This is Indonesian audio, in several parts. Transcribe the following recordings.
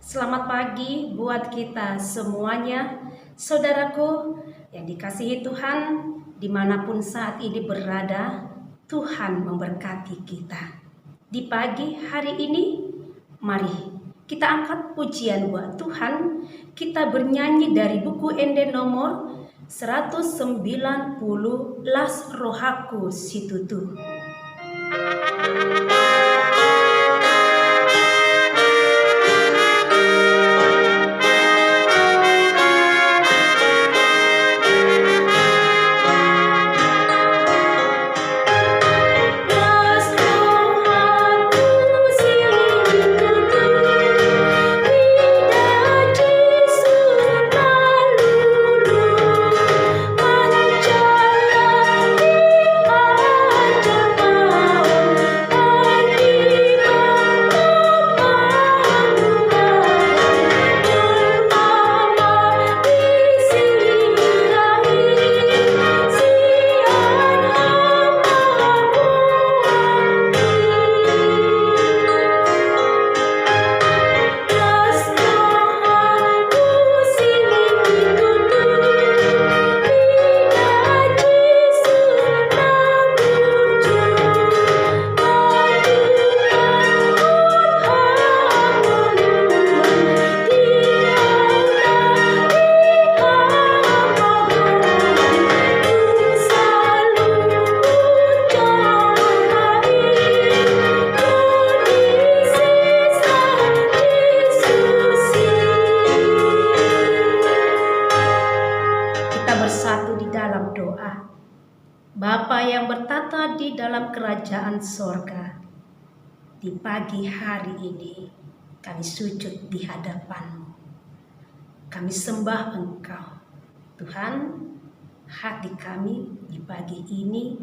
Selamat pagi buat kita semuanya, saudaraku yang dikasihi Tuhan, dimanapun saat ini berada. Tuhan memberkati kita. Di pagi hari ini, mari kita angkat pujian buat Tuhan. Kita bernyanyi dari buku Ende nomor 190, Las Rohaku Situtu. Bersatu di dalam doa. Bapa yang bertata di dalam kerajaan sorga, di pagi hari ini kami sujud di hadapan-Mu. Kami sembah Engkau. Tuhan, hati kami di pagi ini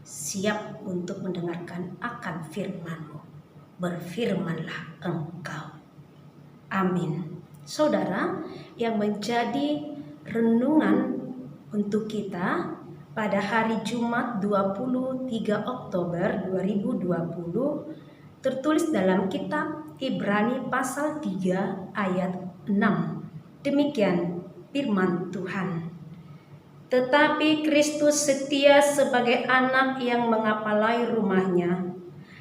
siap untuk mendengarkan akan firman-Mu. Berfirmanlah Engkau. Amin. Saudara, yang menjadi renungan untuk kita pada hari Jumat 23 Oktober 2020 tertulis dalam kitab Ibrani pasal 3 ayat 6. Demikian firman Tuhan. Tetapi Kristus setia sebagai anak yang mengapalai rumahnya,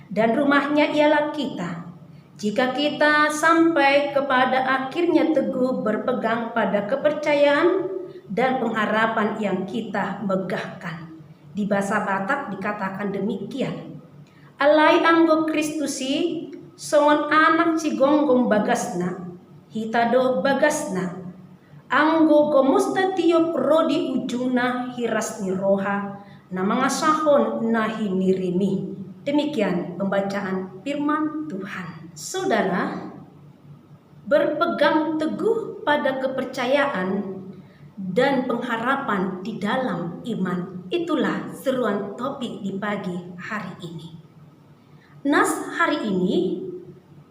dan rumahnya ialah kita. Jika kita sampai kepada akhirnya teguh berpegang pada kepercayaan dan pengharapan yang kita megahkan. Di bahasa Batak dikatakan demikian. Alai anggo Kristusi songon anak cigonggong bagasna, hitado bagasna. Anggo gomusta tiop rodi ujuna hirasni roha, namangasahon nahi nirimi. Demikian pembacaan firman Tuhan. Saudara, berpegang teguh pada kepercayaan dan pengharapan di dalam iman. Itulah seruan topik di pagi hari ini. Nas hari ini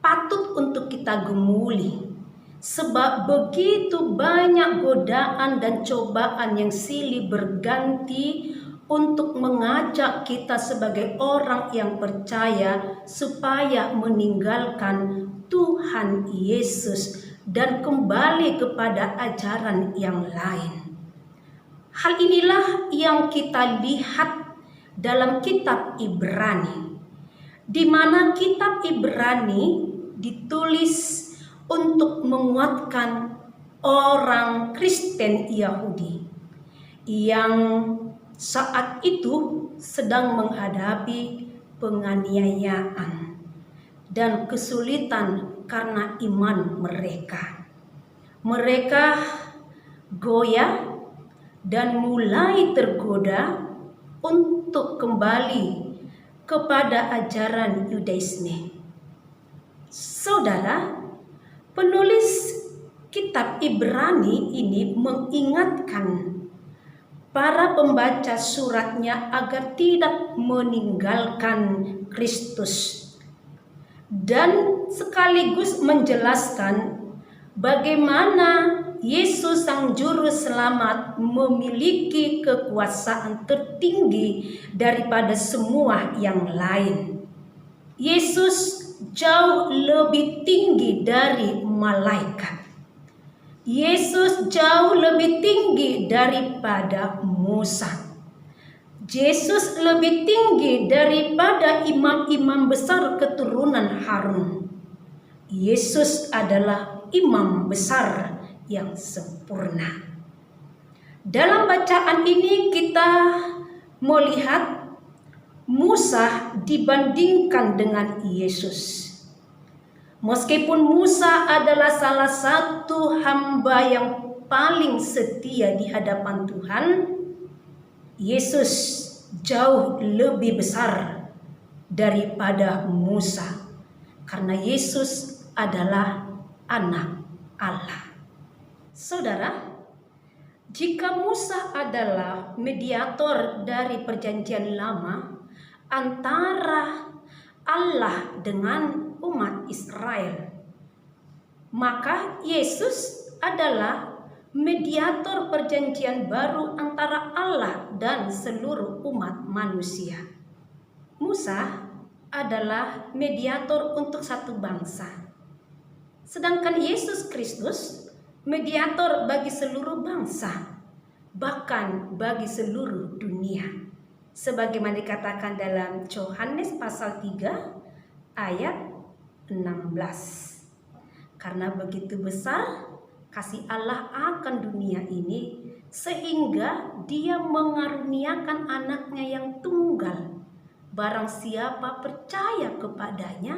patut untuk kita gemuli, sebab begitu banyak godaan dan cobaan yang silih berganti untuk mengajak kita sebagai orang yang percaya supaya meninggalkan Tuhan Yesus dan kembali kepada ajaran yang lain. Hal inilah yang kita lihat dalam kitab Ibrani, di mana kitab Ibrani ditulis untuk menguatkan orang Kristen Yahudi yang saat itu sedang menghadapi penganiayaan dan kesulitan karena iman mereka. Mereka goyah dan mulai tergoda untuk kembali kepada ajaran Yudaisme. Saudara, penulis kitab Ibrani ini mengingatkan para pembaca suratnya agar tidak meninggalkan Kristus dan sekaligus menjelaskan bagaimana Yesus Sang Juru Selamat memiliki kekuasaan tertinggi daripada semua yang lain. Yesus jauh lebih tinggi dari malaikat. Yesus jauh lebih tinggi daripada Musa. Yesus lebih tinggi daripada imam-imam besar keturunan Harun. Yesus adalah imam besar yang sempurna. Dalam bacaan ini kita melihat Musa dibandingkan dengan Yesus. Meskipun Musa adalah salah satu hamba yang paling setia di hadapan Tuhan, Yesus jauh lebih besar daripada Musa, karena Yesus adalah anak Allah. Saudara, jika Musa adalah mediator dari perjanjian lama antara Allah dengan umat Israel, maka Yesus adalah mediator perjanjian baru antara Allah dan seluruh umat manusia. Musa adalah mediator untuk satu bangsa, sedangkan Yesus Kristus mediator bagi seluruh bangsa, bahkan bagi seluruh dunia. Sebagaimana dikatakan dalam Yohanes pasal 3 ayat 16. Karena begitu besar kasih Allah akan dunia ini, sehingga Dia mengaruniakan anaknya yang tunggal. Barang siapa percaya kepadanya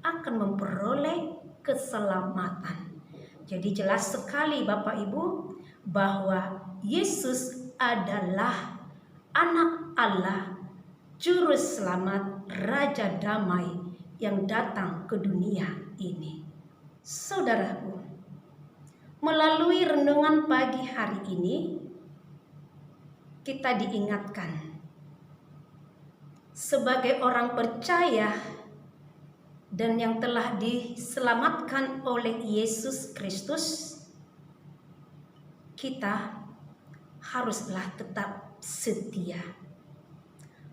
akan memperoleh keselamatan. Jadi jelas sekali Bapak Ibu bahwa Yesus adalah anak Allah, juru selamat, raja damai yang datang ke dunia ini. Saudaraku, melalui renungan pagi hari ini kita diingatkan sebagai orang percaya dan yang telah diselamatkan oleh Yesus Kristus, kita haruslah tetap setia.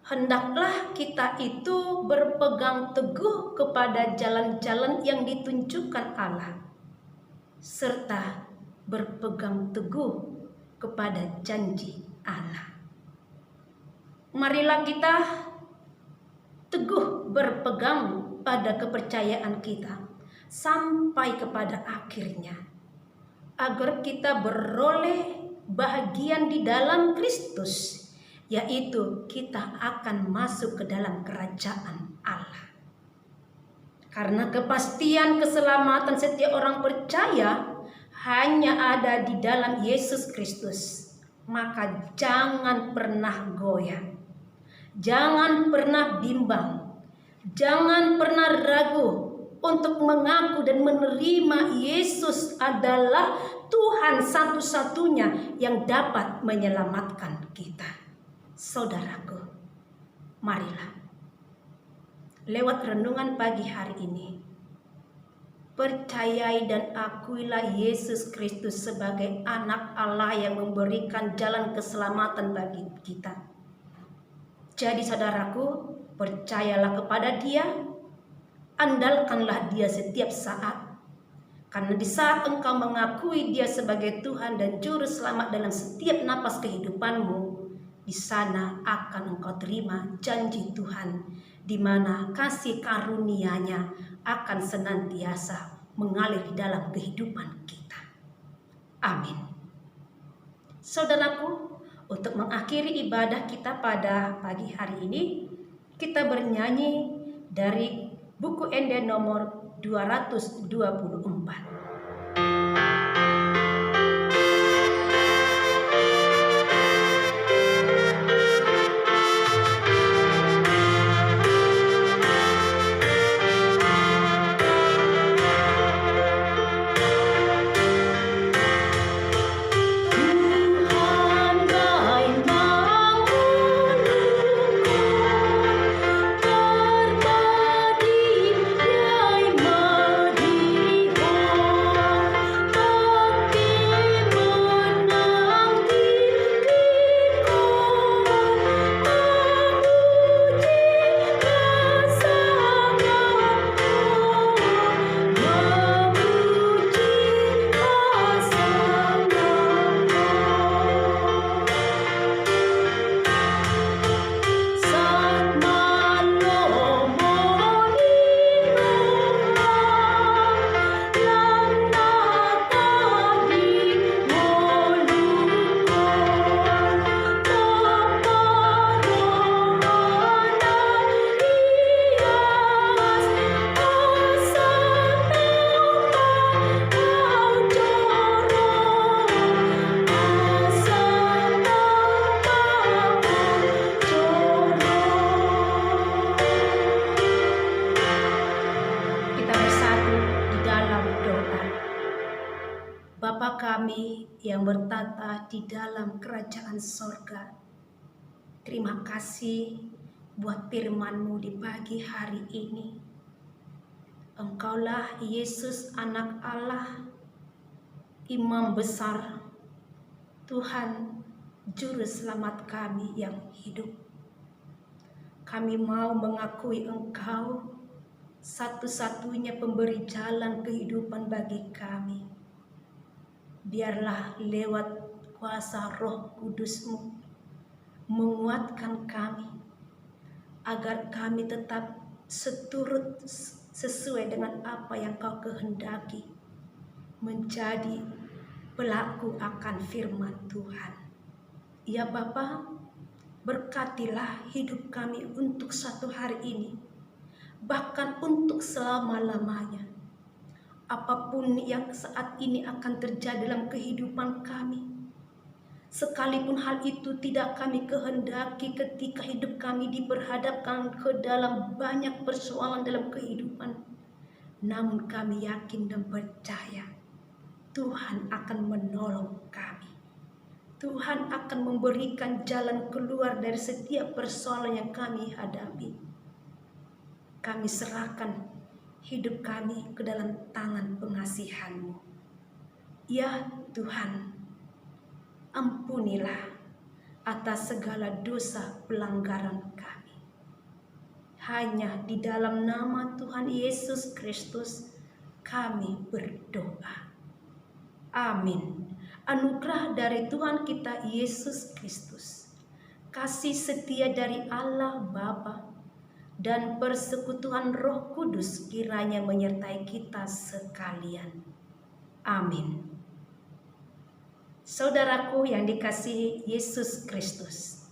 Hendaklah kita itu berpegang teguh kepada jalan-jalan yang ditunjukkan Allah, serta berpegang teguh kepada janji Allah. Marilah kita teguh berpegang pada kepercayaan kita sampai kepada akhirnya, agar kita beroleh bahagian di dalam Kristus, yaitu kita akan masuk ke dalam kerajaan Allah. Karena kepastian keselamatan setiap orang percaya hanya ada di dalam Yesus Kristus, maka jangan pernah goyah, jangan pernah bimbang, jangan pernah ragu untuk mengaku dan menerima Yesus adalah Tuhan satu-satunya yang dapat menyelamatkan kita. Saudaraku, marilah lewat renungan pagi hari ini, percayai dan akuilah Yesus Kristus sebagai anak Allah yang memberikan jalan keselamatan bagi kita. Jadi saudaraku, percayalah kepada Dia, andalkanlah Dia setiap saat. Karena di saat engkau mengakui Dia sebagai Tuhan dan Juru Selamat dalam setiap napas kehidupanmu, di sana akan engkau terima janji Tuhan, di mana kasih karunia-Nya akan senantiasa mengalir di dalam kehidupan kita. Amin. Saudaraku, untuk mengakhiri ibadah kita pada pagi hari ini, kita bernyanyi dari buku Ende nomor 224. Terbadi, yai madi. Bapa kami yang bertata di dalam kerajaan sorga, terima kasih buat firman-Mu di pagi hari ini. Engkaulah Yesus anak Allah, Imam besar, Tuhan, Juru Selamat kami yang hidup. Kami mau mengakui Engkau satu-satunya pemberi jalan kehidupan bagi kami. Biarlah lewat kuasa Roh Kudus-Mu menguatkan kami, agar kami tetap seturut sesuai dengan apa yang Kau kehendaki, menjadi pelaku akan firman Tuhan. Ya Bapa, berkatilah hidup kami untuk satu hari ini, bahkan untuk selama-lamanya. Apapun yang saat ini akan terjadi dalam kehidupan kami, sekalipun hal itu tidak kami kehendaki ketika hidup kami diperhadapkan ke dalam banyak persoalan dalam kehidupan, namun kami yakin dan percaya Tuhan akan menolong kami. Tuhan akan memberikan jalan keluar dari setiap persoalan yang kami hadapi. Kami serahkan hidup kami ke dalam tangan pengasihan-Mu. Ya Tuhan, ampunilah atas segala dosa pelanggaran kami. Hanya di dalam nama Tuhan Yesus Kristus kami berdoa. Amin. Anugerah dari Tuhan kita Yesus Kristus, kasih setia dari Allah Bapa, dan persekutuan Roh Kudus kiranya menyertai kita sekalian. Amin. Saudaraku yang dikasihi Yesus Kristus,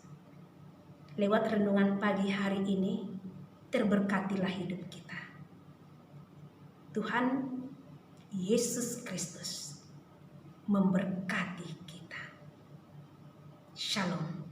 lewat renungan pagi hari ini, terberkatilah hidup kita. Tuhan Yesus Kristus memberkati kita. Shalom.